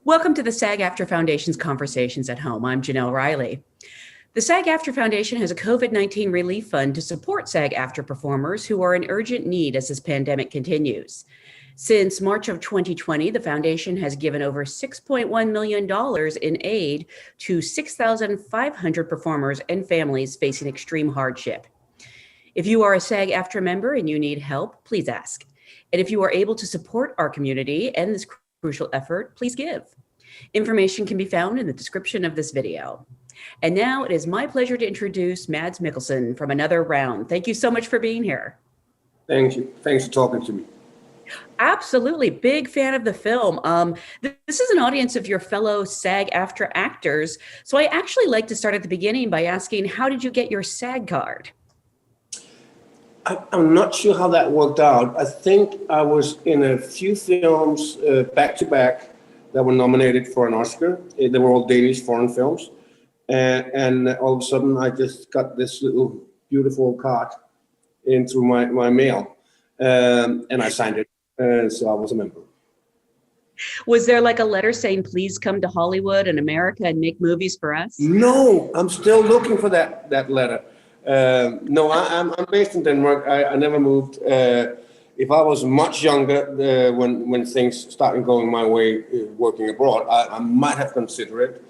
Welcome to the SAG-AFTRA Foundation's Conversations at Home. I'm Jenelle Riley. The SAG-AFTRA Foundation has a COVID-19 relief fund to support SAG-AFTRA performers who are in urgent need as this pandemic continues. Since March of 2020, the foundation has given over $6.1 million in aid to 6,500 performers and families facing extreme hardship. If you are a SAG-AFTRA member and you need help, please ask. And if you are able to support our community and this crucial effort, please give. Information can be found in the description of this video. And now it is my pleasure to introduce Mads Mikkelsen from Another Round. Thank you so much for being here. Thank you. Thanks for talking to me. Absolutely. Big fan of the film. This is an audience of your fellow SAG-AFTRA actors. So I actually like to start at the beginning by asking, how did you get your SAG card? I'm not sure how that worked out. I think I was in a few films back to back that were nominated for an Oscar. They were all Danish foreign films. And all of a sudden I just got this little beautiful card in through my mail. And I signed it. So I was a member. Was there like a letter saying, please come to Hollywood and America and make movies for us? No, I'm still looking for that letter. No, I'm based in Denmark. I never moved. If I was much younger, when things started going my way, working abroad, I might have considered it,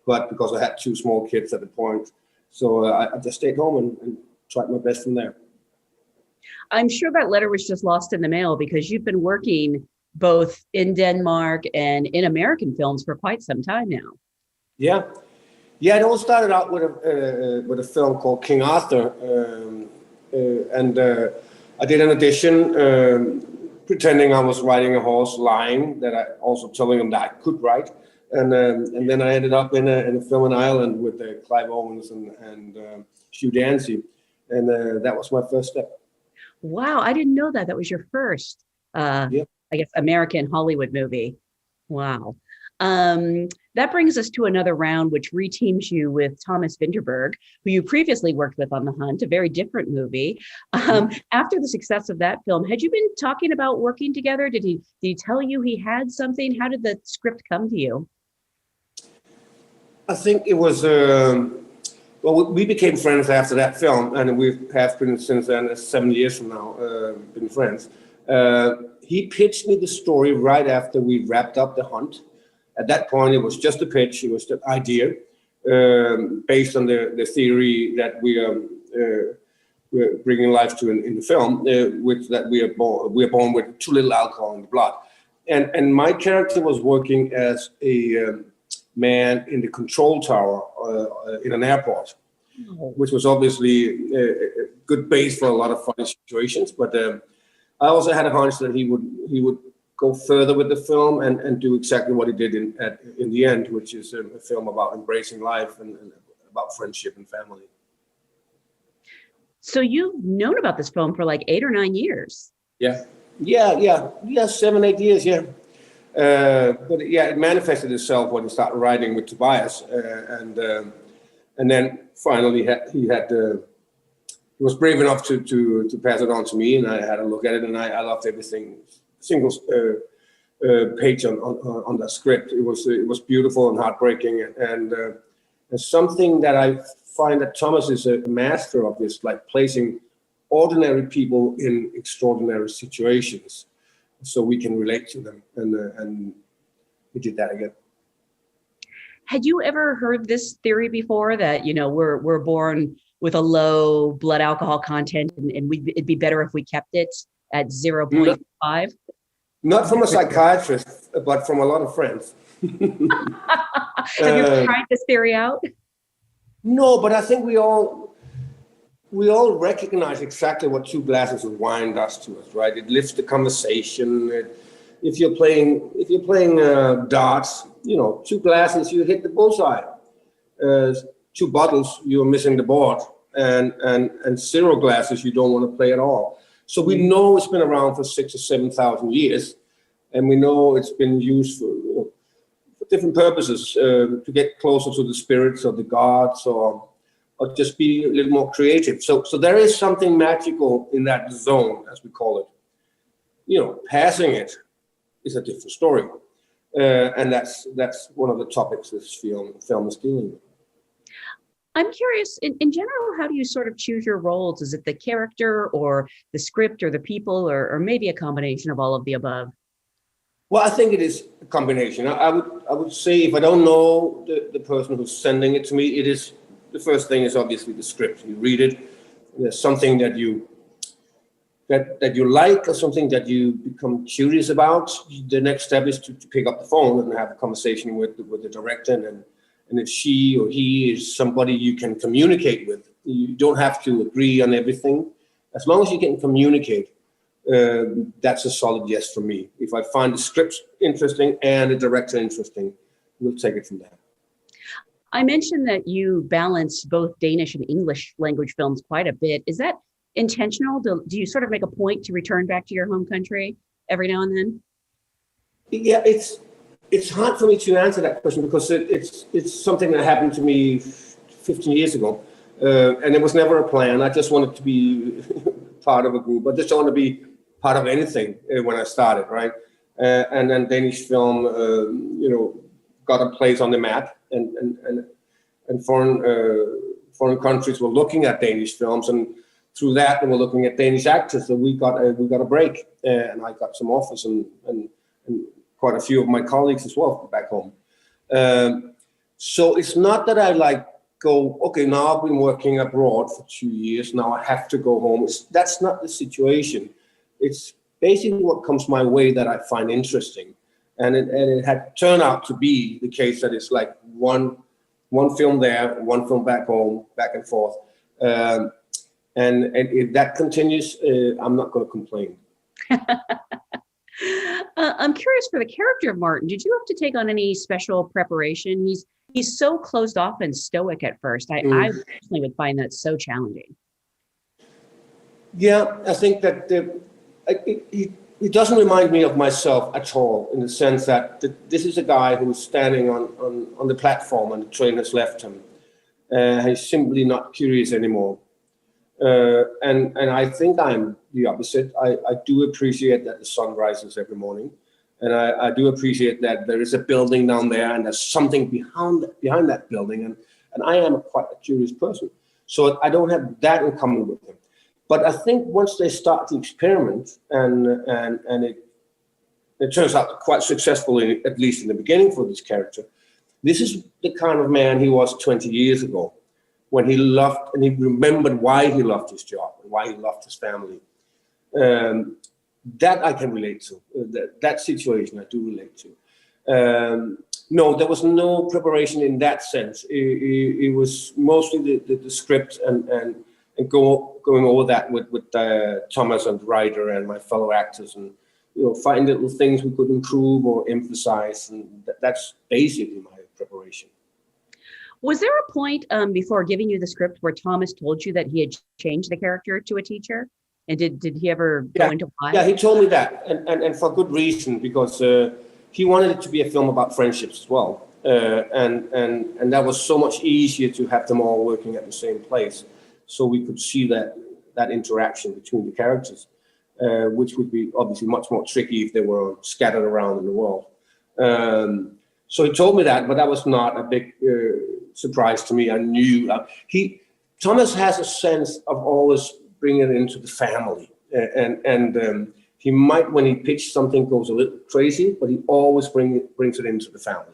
but because I had two small kids at the point, so I just stayed home and tried my best from there. I'm sure that letter was just lost in the mail because you've been working both in Denmark and in American films for quite some time now. Yeah. Yeah, it all started out with a film called King Arthur, and I did an audition pretending I was riding a horse, lying, that I also telling them that I could ride, and then I ended up in a film in Ireland with Clive Owens and Hugh Dancy, and that was my first step. Wow, I didn't know that. That was your first, I guess, American Hollywood movie. Wow. That brings us to Another Round, which reteams you with Thomas Vinterberg, who you previously worked with on The Hunt, a very different movie. After the success of that film, had you been talking about working together? Did he tell you he had something? How did the script come to you? I think it was, well, we became friends after that film, and we have been since then, 7 years from now, been friends. He pitched me the story right after we wrapped up The Hunt. At that point, it was just a pitch. It was the idea based on the theory that we're bringing life to in the film, which that we are born with too little alcohol in the blood. And my character was working as a man in the control tower in an airport, which was obviously a good base for a lot of funny situations. But I also had a hunch that he would go further with the film and do exactly what he did in the end, which is a film about embracing life and about friendship and family. So you've known about this film for like 8 or 9 years. Yeah, 7, 8 years, yeah. But yeah, it manifested itself when he started writing with Tobias, and then finally he was brave enough to pass it on to me, and I had a look at it, and I loved everything. Single page on that script. It was beautiful and heartbreaking, and something that I find that Thomas is a master of is like placing ordinary people in extraordinary situations, so we can relate to them, and he did that again. Had you ever heard this theory before that we're born with a low blood alcohol content, and it'd be better if we kept it at 0.5? Not from a psychiatrist, but from a lot of friends. Have you ever tried this theory out? No, but I think we all recognize exactly what 2 glasses of wine does to us, right? It lifts the conversation. If you're playing darts, 2 glasses, you hit the bullseye. 2 bottles, you're missing the board, and 0 glasses, you don't want to play at all. So we know it's been around for 6,000 or 7,000 years, and we know it's been used for different purposes, to get closer to the spirits or the gods, or just be a little more creative. So there is something magical in that zone, as we call it. Passing it is a different story. and that's one of the topics this film is dealing with. I'm curious, in general, how do you sort of choose your roles? Is it the character or the script or the people, or maybe a combination of all of the above? Well, I think it is a combination. I would say if I don't know the person who's sending it to me, it is the first thing is obviously the script. You read it, there's something that you like or something that you become curious about. The next step is to pick up the phone and have a conversation with the director, and if she or he is somebody you can communicate with. You don't have to agree on everything. As long as you can communicate, that's a solid yes for me. If I find the script interesting and the director interesting, we'll take it from there. I mentioned that you balance both Danish and English language films quite a bit. Is that intentional? Do you sort of make a point to return back to your home country every now and then? Yeah, it's hard for me to answer that question because it's something that happened to me 15 years ago, and it was never a plan. I just wanted to be part of a group. I just don't want to be part of anything when I started, right? And then Danish film, got a place on the map, and foreign countries were looking at Danish films, and through that they were looking at Danish actors. So we got a break, and I got some offers, and quite a few of my colleagues as well back home. So it's not that I go, okay, now I've been working abroad for 2 years, now I have to go home. That's not the situation. It's basically what comes my way that I find interesting. And it had turned out to be the case that it's like one film there, one film back home, back and forth. And if that continues, I'm not going to complain. I'm curious, for the character of Martin, did you have to take on any special preparation? He's so closed off and stoic at first. I personally would find that so challenging. Yeah, I think that it doesn't remind me of myself at all, in the sense that this is a guy who is standing on the platform and the train has left him. He's simply not curious anymore. And I think I'm the opposite. I do appreciate that the sun rises every morning. And I do appreciate that there is a building down there and there's something behind that building. And I am quite a curious person. So I don't have that in common with him. But I think once they start to experiment and it turns out quite successfully, at least in the beginning for this character, this is the kind of man he was 20 years ago, when he loved and he remembered why he loved his job and why he loved his family. That I can relate to. That situation I do relate to. No, there was no preparation in that sense. It was mostly the script and going over that with Thomas and the writer and my fellow actors, and find little things we could improve or emphasize, and that's basically my preparation. Was there a point before giving you the script where Thomas told you that he had changed the character to a teacher? And did he ever go into why? Yeah, he told me that, and for good reason, because he wanted it to be a film about friendships as well, and that was so much easier to have them all working at the same place, so we could see that interaction between the characters, which would be obviously much more tricky if they were scattered around in the world. So he told me that, but that was not a big surprise to me. I knew Thomas has a sense of always bringing it into the family, and he might, when he pitched something, goes a little crazy, but he always brings it into the family.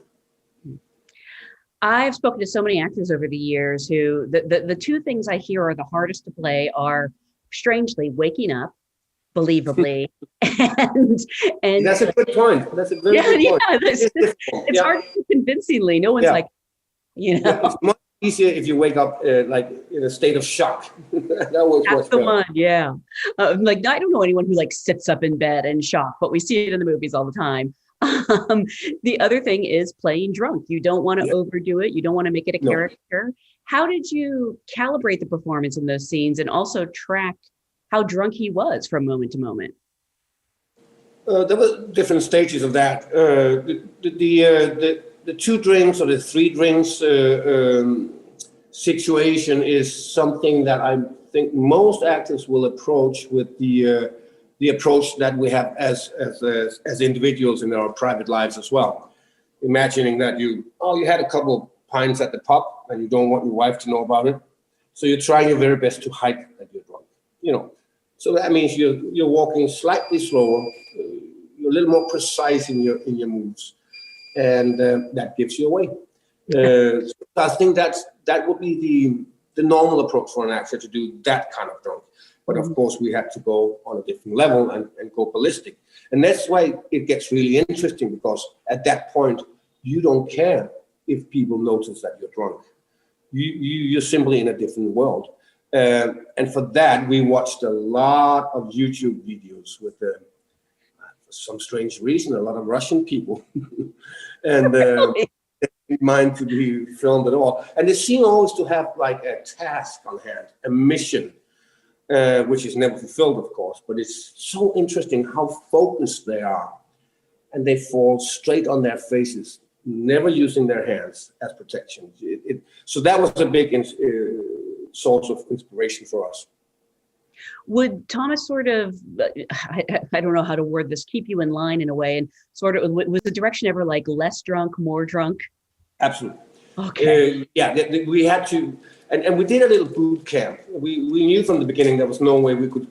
I've spoken to so many actors over the years who the two things I hear are the hardest to play are, strangely, waking up believably and that's a good point. That's a very good point. It's hard to convincingly. No one's like, It's much easier if you wake up in a state of shock. That was that's the one. Yeah. I don't know anyone who sits up in bed in shock, but we see it in the movies all the time. The other thing is playing drunk. You don't want to overdo it. You don't want to make it a character. How did you calibrate the performance in those scenes and also track how drunk he was from moment to moment? There were different stages of that. The 2 drinks or the 3 drinks situation is something that I think most actors will approach with the approach that we have as individuals in our private lives as well. imagining that you had a couple of pints at the pub and you don't want your wife to know about it. So you're trying your very best to hide that you're drunk, So that means you're walking slightly slower, you're a little more precise in your moves, and that gives you away. So I think that would be the normal approach for an actor to do that kind of drunk. But of course, we had to go on a different level and go ballistic. And that's why it gets really interesting, because at that point, you don't care if people notice that you're drunk. You're simply in a different world. And for that, we watched a lot of YouTube videos with, for some strange reason, a lot of Russian people. And didn't mind to be filmed at all. And they seem always to have like a task on hand, a mission, which is never fulfilled, of course, but it's so interesting how focused they are. And they fall straight on their faces, never using their hands as protection. So that was a big source of inspiration for us. Would Thomas sort of, I don't know how to word this, keep you in line in a way, and sort of, was the direction ever like less drunk, more drunk? Absolutely. Okay. We had to, and we did a little boot camp. We knew from the beginning there was no way we could,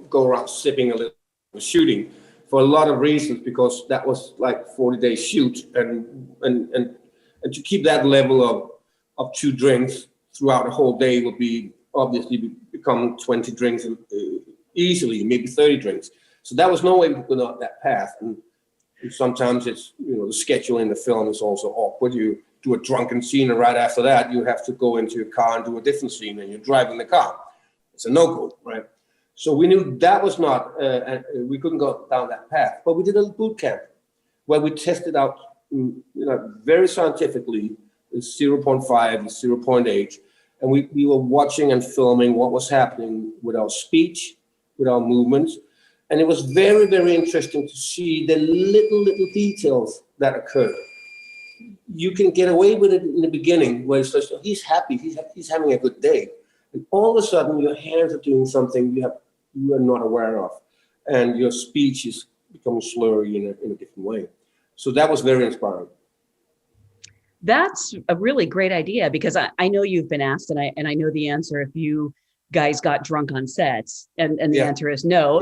go around sipping a little, shooting, for a lot of reasons, because that was like 40-day shoot, and to keep that level of 2 drinks throughout the whole day would be obviously become 20 drinks easily, maybe 30 drinks. So that was no way we could go down that path. And sometimes it's, the schedule in the film is also awkward. You do a drunken scene, and right after that, you have to go into your car and do a different scene, and you're driving the car. It's a no-go, right? So we knew that was not, we couldn't go down that path. But we did a boot camp where we tested out, very scientifically, the 0.5, the 0.8, and we were watching and filming what was happening with our speech, with our movements. And it was very, very interesting to see the little details that occurred. You can get away with it in the beginning, where it's just, he's happy, he's having a good day. And all of a sudden, your hands are doing something you are not aware of. And your speech is becoming slurry in a different way. So that was very inspiring. That's a really great idea, because I know you've been asked, and I know the answer if you guys got drunk on sets, and the answer is no.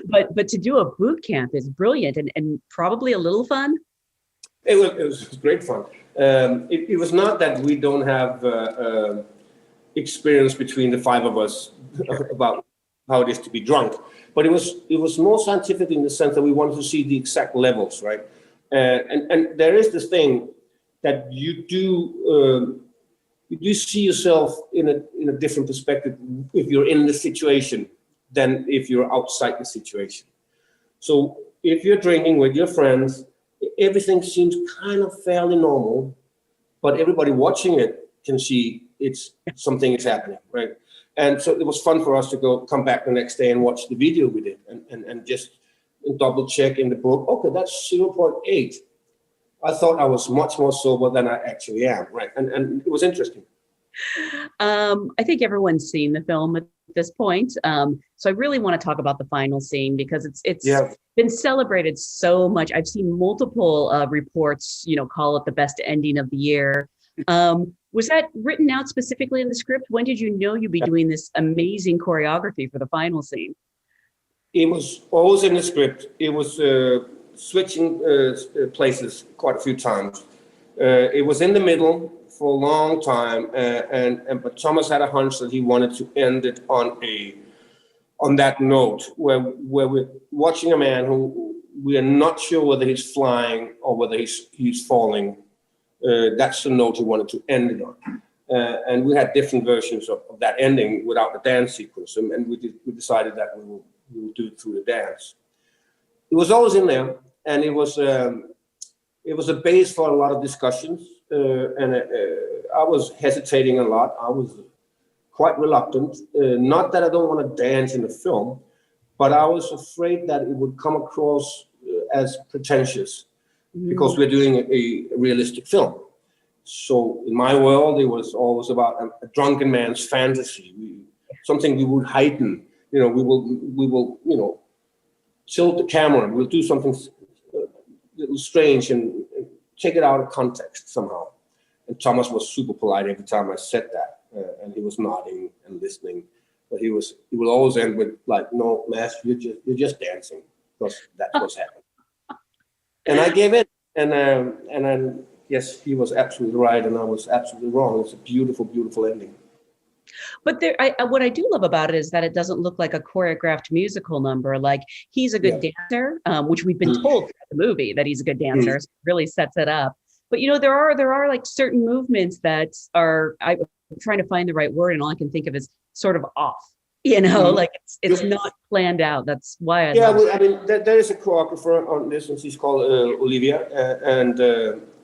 but to do a boot camp is brilliant and probably a little fun. It was great fun. It was not that we don't have experience between the 5 of us about how it is to be drunk, but it was more scientific in the sense that we wanted to see the exact levels, right? And there is this thing that you do see yourself in a different perspective if you're in the situation than if you're outside the situation. So if you're drinking with your friends, everything seems kind of fairly normal, but everybody watching it can see something is happening, right? And so it was fun for us to come back the next day and watch the video we did and just double check in the book. Okay, that's 0.8. I thought I was much more sober than I actually am, right? And it was interesting. I think everyone's seen the film at this point. So I really want to talk about the final scene, because it's been celebrated so much. I've seen multiple reports, call it the best ending of the year. Was that written out specifically in the script? When did you know you'd be doing this amazing choreography for the final scene? It was always in the script. It was switching places quite a few times. It was in the middle for a long time, but Thomas had a hunch that he wanted to end it on that note, where we're watching a man who we are not sure whether he's flying or whether he's falling. That's the note he wanted to end it on. And we had different versions of that ending without the dance sequence, and we decided that we will do it through the dance. It was always in there, and it was a base for a lot of discussions. And I was hesitating a lot. I was quite reluctant. Not that I don't want to dance in the film, but I was afraid that it would come across as pretentious, because we're doing a realistic film. So in my world, it was always about a drunken man's fantasy, something we would heighten. We will tilt the camera. We'll do something a little strange and take it out of context somehow. And Thomas was super polite every time I said that, and he was nodding and listening. But he would always end with like, "No, Mads, you're just dancing," because that's what's happening. And I gave in, and then yes, he was absolutely right, and I was absolutely wrong. It's a beautiful, beautiful ending. But what I do love about it is that it doesn't look like a choreographed musical number. Like, he's a good dancer, which we've been told throughout the movie that he's a good dancer. So it really sets it up. But there are like certain movements that are, I'm trying to find the right word, and all I can think of is sort of off. Like it's not planned out. That's why I love it. I mean, there is a choreographer on this, and she's called Olivia,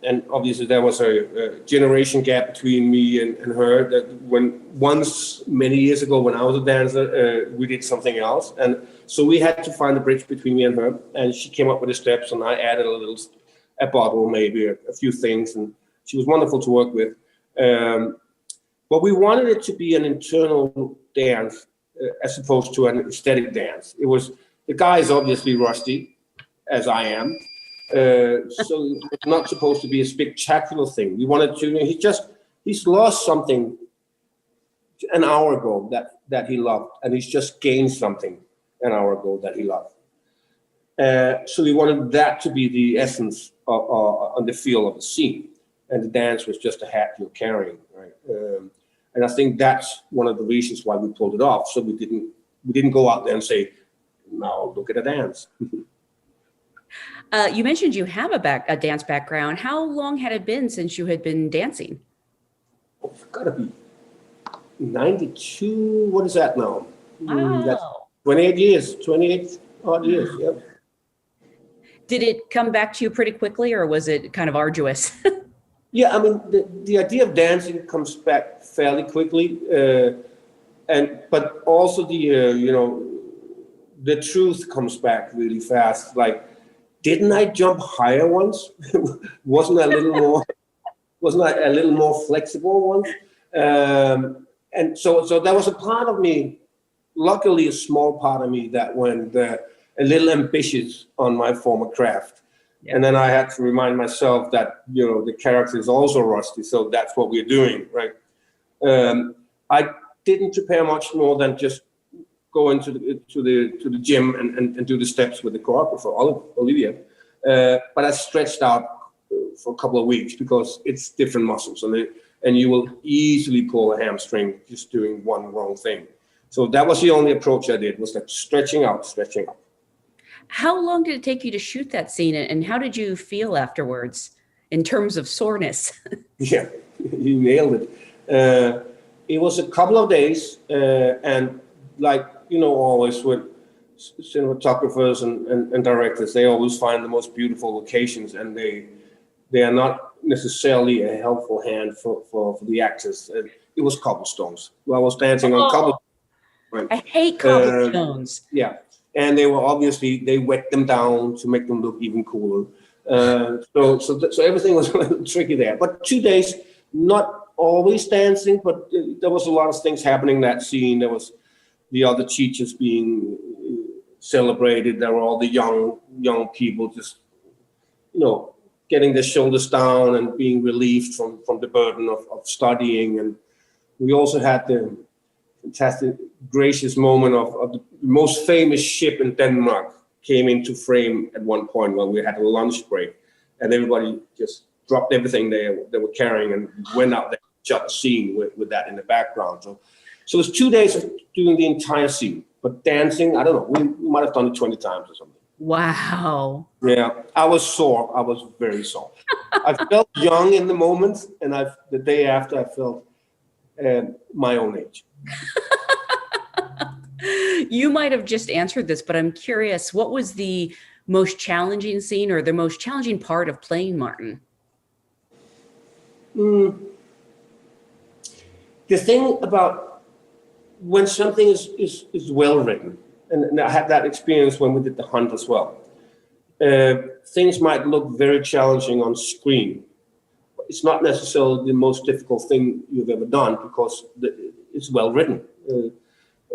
and obviously there was a generation gap between me and her. That when once many years ago, when I was a dancer, we did something else, and so we had to find a bridge between me and her. And she came up with the steps, and I added a bottle, maybe a few things, and she was wonderful to work with. But we wanted it to be an internal dance as opposed to an aesthetic dance. It was, the guy is obviously rusty, as I am. So it's not supposed to be a spectacular thing. We wanted to, he's lost something an hour ago that he loved, and he's just gained something an hour ago that he loved. So we wanted that to be the essence on the feel of the scene, and the dance was just a hat you're carrying, right? And I think that's one of the reasons why we pulled it off. So we didn't go out there and say, "Now look at a dance." You mentioned you have a dance background. How long had it been since you had been dancing? Oh, it's gotta be 92. What is that now? Wow. That's 28 odd years. Yep. Did it come back to you pretty quickly, or was it kind of arduous? Yeah, I mean, the idea of dancing comes back fairly quickly, but also the truth comes back really fast. Like, didn't I jump higher once? Wasn't I a little more flexible once? And so there was a part of me, luckily a small part of me, that went a little ambitious on my former craft. Yeah. And then I had to remind myself that, the character is also rusty, so that's what we're doing, right? I didn't prepare much more than just go into the gym and do the steps with the choreographer, Olivia. But I stretched out for a couple of weeks because it's different muscles, and you will easily pull a hamstring just doing one wrong thing. So that was the only approach I did, was like stretching out. How long did it take you to shoot that scene, and how did you feel afterwards in terms of soreness? Yeah, you nailed it. It was a couple of days, and like, always with cinematographers and directors, they always find the most beautiful locations, and they are not necessarily a helpful hand for the actors. It was cobblestones. I was dancing on cobblestones. Right. I hate cobblestones. Yeah. And they wet them down to make them look even cooler. So everything was a little tricky there. But 2 days, not always dancing, but there was a lot of things happening in that scene. There was the other teachers being celebrated. There were all the young people just, getting their shoulders down and being relieved from the burden of studying. And we also had the fantastic, gracious moment of the most famous ship in Denmark came into frame at one point when we had a lunch break, and everybody just dropped everything they were carrying and went out there and shot the scene with that in the background. So it was 2 days of doing the entire scene, but dancing, I don't know, we might have done it 20 times or something. Wow. Yeah, I was sore. I was very sore. I felt young in the moment, and the day after I felt my own age. You might have just answered this, but I'm curious, what was the most challenging scene or the most challenging part of playing Martin? The thing about when something is well written, and I had that experience when we did The Hunt as well, things might look very challenging on screen. It's not necessarily the most difficult thing you've ever done because it's well written.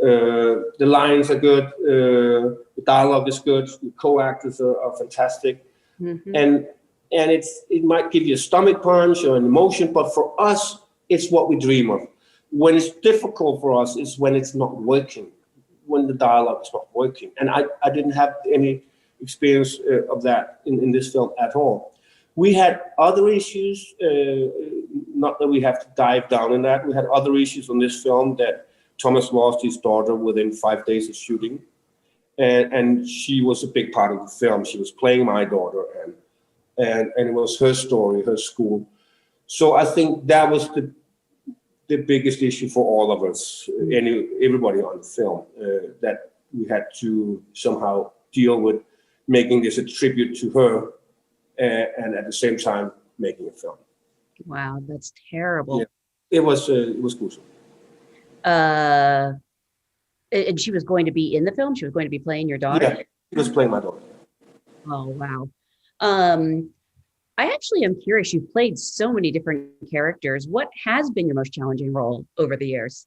The lines are good, the dialogue is good, the co-actors are fantastic. Mm-hmm. and it might give you a stomach punch or an emotion, but for us, it's what we dream of. When it's difficult for us is when it's not working, when the dialogue is not working. And I didn't have any experience of that in this film at all. We had other issues, not that we have to dive down in that. We had other issues on this film that Thomas lost his daughter within 5 days of shooting. And she was a big part of the film. She was playing my daughter, and it was her story, her school. So I think that was the biggest issue for all of us, everybody on the film, that we had to somehow deal with making this a tribute to her, and at the same time making a film. Wow, that's terrible. Yeah, it was gruesome. And she was going to be in the film? She was going to be playing your daughter? Yeah, she was playing my daughter. Oh, wow. I actually am curious. You've played so many different characters. What has been your most challenging role over the years?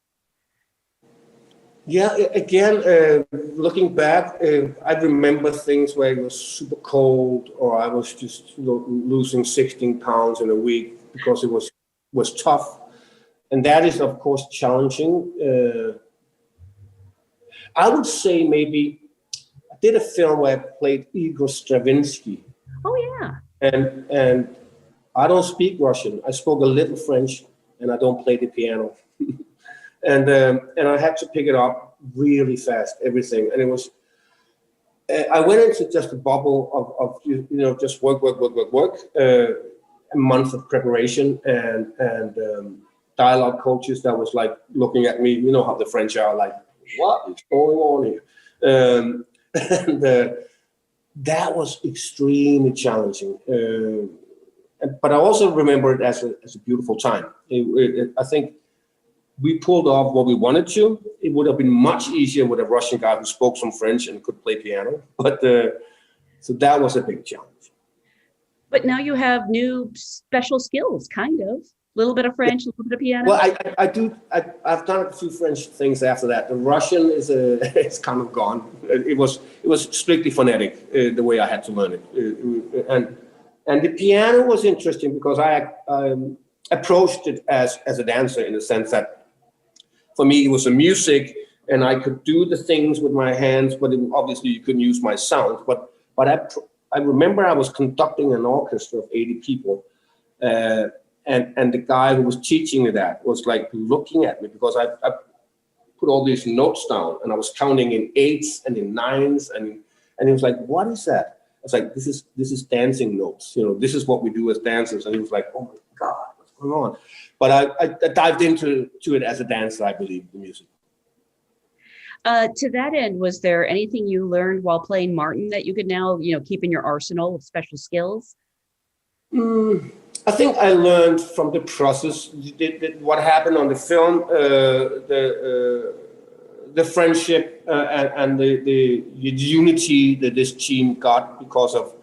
Yeah, again, looking back, I remember things where it was super cold, or I was just losing 16 pounds in a week because it was tough. And that is, of course, challenging. I would say maybe I did a film where I played Igor Stravinsky. Oh, yeah. And I don't speak Russian. I spoke a little French, and I don't play the piano. and I had to pick it up really fast, everything. And it was, I went into just a bubble of just work. A month of preparation and dialogue coaches that was like looking at me. You know how the French are, like, what is going on here? And that was extremely challenging. But I also remember it as a beautiful time. I think we pulled off what we wanted to. It would have been much easier with a Russian guy who spoke some French and could play piano. But so that was a big challenge. But now you have new special skills, kind of. A little bit of French, a little bit of piano. Well, I do. I've done a few French things after that. The Russian it's kind of gone. It was strictly phonetic, the way I had to learn it. And the piano was interesting because I approached it as a dancer, in the sense that for me it was a music, and I could do the things with my hands, but obviously you couldn't use my sound. But I remember I was conducting an orchestra of 80 people. And the guy who was teaching me that was like looking at me, because I put all these notes down, and I was counting in 8s and in 9s, and he was like, "What is that?" I was like, "This is dancing notes. This is what we do as dancers." And he was like, "Oh my God, what's going on?" But I dived into it as a dancer, I believe, the music. To that end, was there anything you learned while playing Martin that you could now, keep in your arsenal of special skills? I think I learned from the process, what happened on the film, the friendship and the unity that this team got because of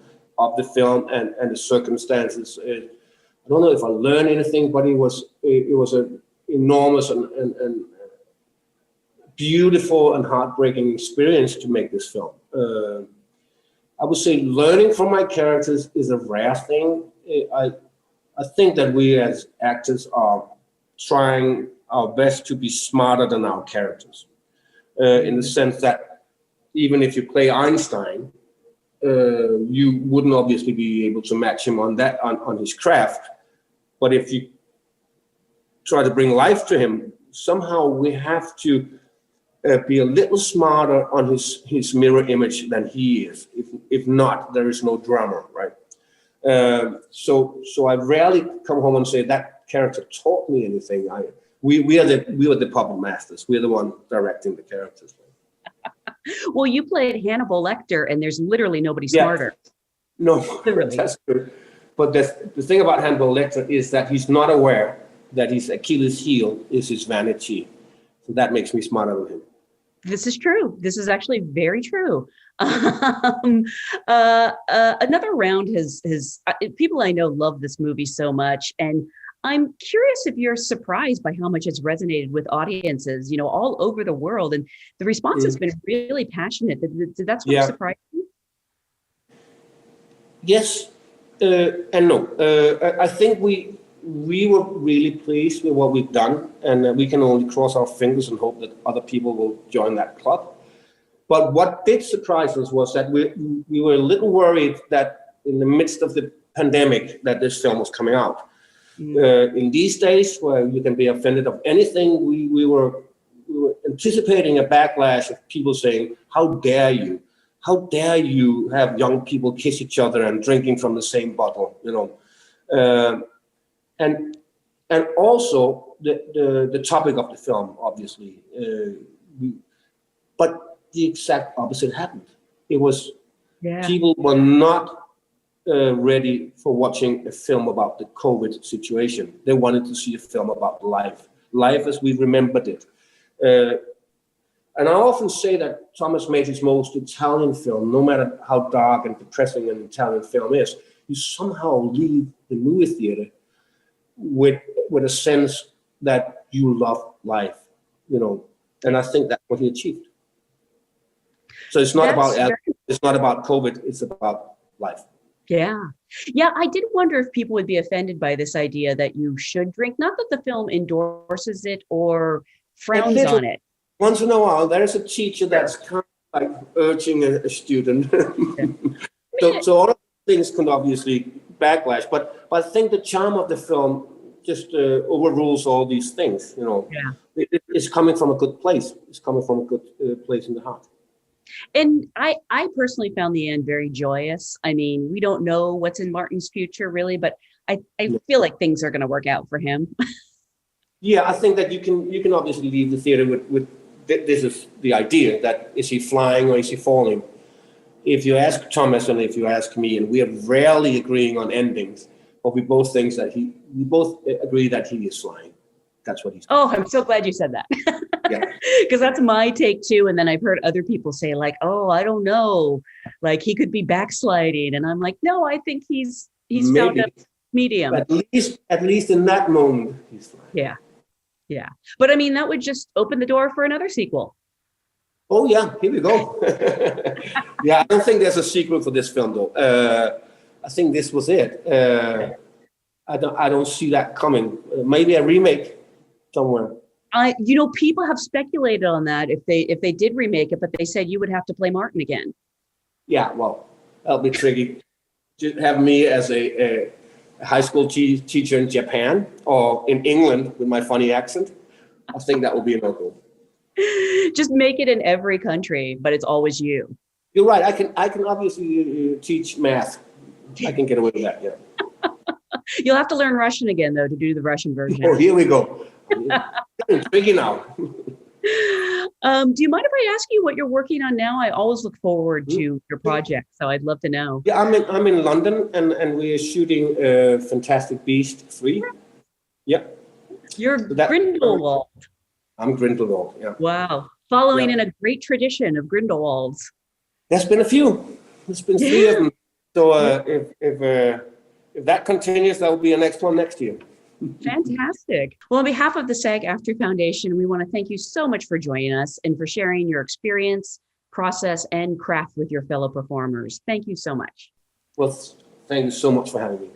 the film and the circumstances. I don't know if I learned anything, but it was an enormous and beautiful and heartbreaking experience to make this film. I would say learning from my characters is a rare thing. I think that we as actors are trying our best to be smarter than our characters, in the sense that even if you play Einstein, you wouldn't obviously be able to match him on his craft. But if you try to bring life to him, somehow we have to be a little smarter on his mirror image than he is. If not, there is no drama, right? So I rarely come home and say that character taught me anything. We are the puppet masters. We're the one directing the characters. Well, you played Hannibal Lecter, and there's literally nobody smarter. No, literally. That's true. But the thing about Hannibal Lecter is that he's not aware that his Achilles heel is his vanity. So that makes me smarter than him. This is true. This is actually very true. Another round has people I know love this movie so much, and I'm curious if you're surprised by how much it's resonated with audiences, all over the world, and the response has been really passionate. Did that sort of surprise you? Yes. and no. I think we were really pleased with what we've done, and we can only cross our fingers and hope that other people will join that club. But what did surprise us was that we were a little worried that in the midst of the pandemic that this film was coming out. In these days where you can be offended of anything, we were anticipating a backlash of people saying, how dare you? How dare you have young people kiss each other and drinking from the same bottle, you know? And also the topic of the film, obviously. But the exact opposite happened. It was people were not ready for watching a film about the COVID situation. They wanted to see a film about life as we remembered it. And I often say that Thomas made his most Italian film, no matter how dark and depressing an Italian film is, you somehow leave the movie theater with a sense that you love life, you know, and I think that's what he achieved. So it's not about COVID, it's about life. Yeah. Yeah, I did wonder if people would be offended by this idea that you should drink, not that the film endorses it or frowns on it. Once in a while, there's a teacher that's kind of like urging a student. So all of things can obviously backlash, but I think the charm of the film just overrules all these things, you know. Yeah. It's coming from a good place. It's coming from a good place in the heart. And I personally found the end very joyous. I mean, we don't know what's in Martin's future really, but I feel like things are going to work out for him. Yeah, I think that you can obviously leave the theater with this is the idea that is he flying or is he falling? If you ask Thomas and if you ask me, and we are rarely agreeing on endings, but we both agree that he is flying. That's what he's doing. Oh, I'm so glad you said that. Yeah. Because that's my take too. And then I've heard other people say like, oh, I don't know, like he could be backsliding. And I'm like, no, I think he's found a medium. At least in that moment, he's flying. Yeah. Yeah. But I mean, that would just open the door for another sequel. Oh yeah, here we go. Yeah, I don't think there's a sequel for this film though. I think this was it. I don't see that coming. Maybe a remake somewhere. People have speculated on that if they did remake it, but they said you would have to play Martin again. Yeah, well, that'll be tricky. Just have me as a high school teacher in Japan or in England with my funny accent. I think that will be a no-go. Just make it in every country, but it's always you. You're right. I can obviously teach math. I can get away with that. Yeah. You'll have to learn Russian again, though, to do the Russian version. Oh, here we go. Tricky now. Do you mind if I ask you what you're working on now? I always look forward to your project, so I'd love to know. Yeah, I'm in London, and we are shooting Fantastic Beast 3. Yeah. You're Grindelwald. I'm Grindelwald, yeah. Wow. Following in a great tradition of Grindelwalds. There's been a few. There's been 3 of them. So if that continues, that will be the next one next year. Fantastic. Well, on behalf of the SAG-AFTRA Foundation, we want to thank you so much for joining us and for sharing your experience, process, and craft with your fellow performers. Thank you so much. Well, thank you so much for having me.